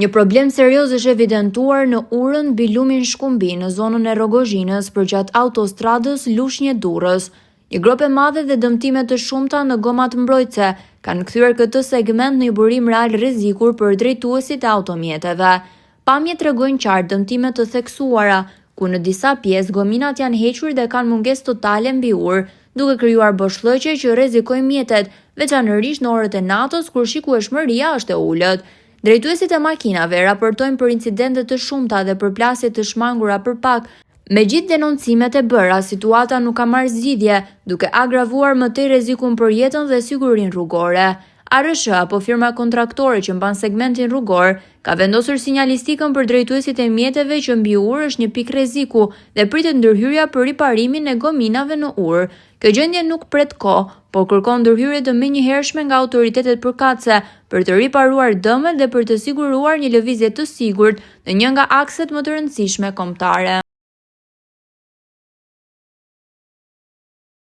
Një problem serioz është evidentuar në urën mbi lumin Shkumbi në zonën e Rogozhinës përgjatë autostradës Lushnjë-Durrës. Një grop e madhe dhe dëmtime të shumta në gomat mbrojtëse kanë kthyer këtë segment në një burim real rrezikur për drejtuesit e automjeteve. Pamjet tregojnë qartë dëmtime të theksuara, ku në disa pjesë gominat janë hequr dhe kanë mungesë totale mbi urë, duke krijuar boshllëqe që rrezikojnë mjetet, veçanërisht në orët e natës kur shikueshmëria është e ulët. Drejtuesit e makinave raportojnë për incidente të shumta dhe përplasje të shmangura për pak. Me gjithë denoncimet e bëra, situata nuk ka marrë zgjidhje, duke agravuar më tej rrezikun për jetën dhe sigurinë rrugore. ARSH apo firma kontraktore që mban segmentin rrugor ka vendosur sinjalistikën për drejtuesit e mjeteve që mbi urë është një pikë rreziku dhe pritet ndërhyrja për riparimin e gominave në urë. Kjo gjendje nuk pret kohë, por kërkon ndërhyrje të menjëhershme nga autoritetet përkatëse për të riparuar dëmet dhe për të siguruar një lëvizje të sigurt në një nga akset më të rëndësishme kombëtare.